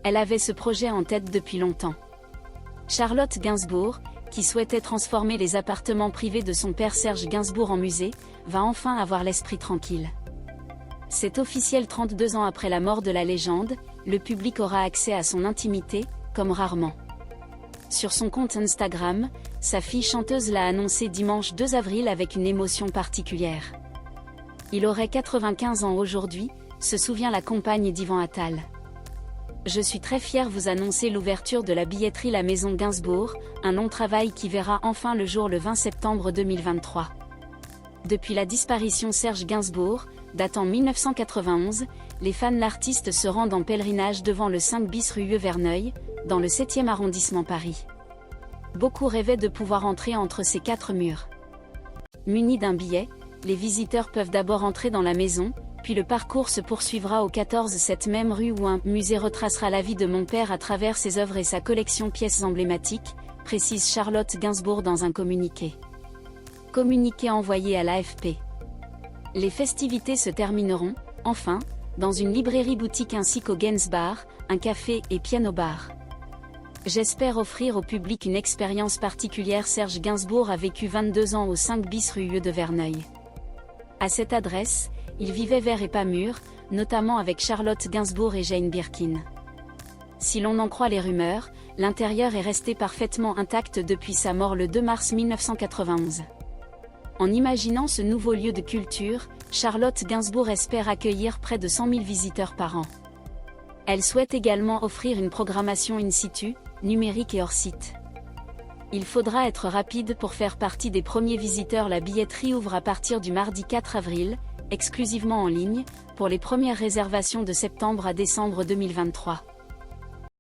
Elle avait ce projet en tête depuis longtemps. Charlotte Gainsbourg, qui souhaitait transformer les appartements privés de son père Serge Gainsbourg en musée, va enfin avoir l'esprit tranquille. C'est officiel. 32 ans après la mort de la légende, le public aura accès à son intimité, comme rarement. Sur son compte Instagram, sa fille chanteuse l'a annoncé dimanche 2 avril avec une émotion particulière. Il aurait 95 ans aujourd'hui, se souvient la compagne d'Yvan Attal. Je suis très fière vous annoncer l'ouverture de la billetterie La Maison Gainsbourg, un long travail qui verra enfin le jour le 20 septembre 2023. Depuis la disparition Serge Gainsbourg, datant 1991, les fans de l'artiste se rendent en pèlerinage devant le 5 bis rue Verneuil, dans le 7e arrondissement Paris. Beaucoup rêvaient de pouvoir entrer entre ces 4 murs. Munis d'un billet, les visiteurs peuvent d'abord entrer dans la maison, puis le parcours se poursuivra au 14 cette même rue où un musée retracera la vie de mon père à travers ses œuvres et sa collection pièces emblématiques, précise Charlotte Gainsbourg dans un communiqué. Communiqué envoyé à l'AFP. Les festivités se termineront, enfin, dans une librairie-boutique ainsi qu'au Gainsbar, un café et piano-bar. J'espère offrir au public une expérience particulière. Serge Gainsbourg a vécu 22 ans au 5 bis rue de Verneuil. À cette adresse, il vivait vert et pas mûr, notamment avec Charlotte Gainsbourg et Jane Birkin. Si l'on en croit les rumeurs, l'intérieur est resté parfaitement intact depuis sa mort le 2 mars 1991. En imaginant ce nouveau lieu de culture, Charlotte Gainsbourg espère accueillir près de 100 000 visiteurs par an. Elle souhaite également offrir une programmation in situ, numérique et hors site. Il faudra être rapide pour faire partie des premiers visiteurs. La billetterie ouvre à partir du mardi 4 avril, exclusivement en ligne, pour les premières réservations de septembre à décembre 2023.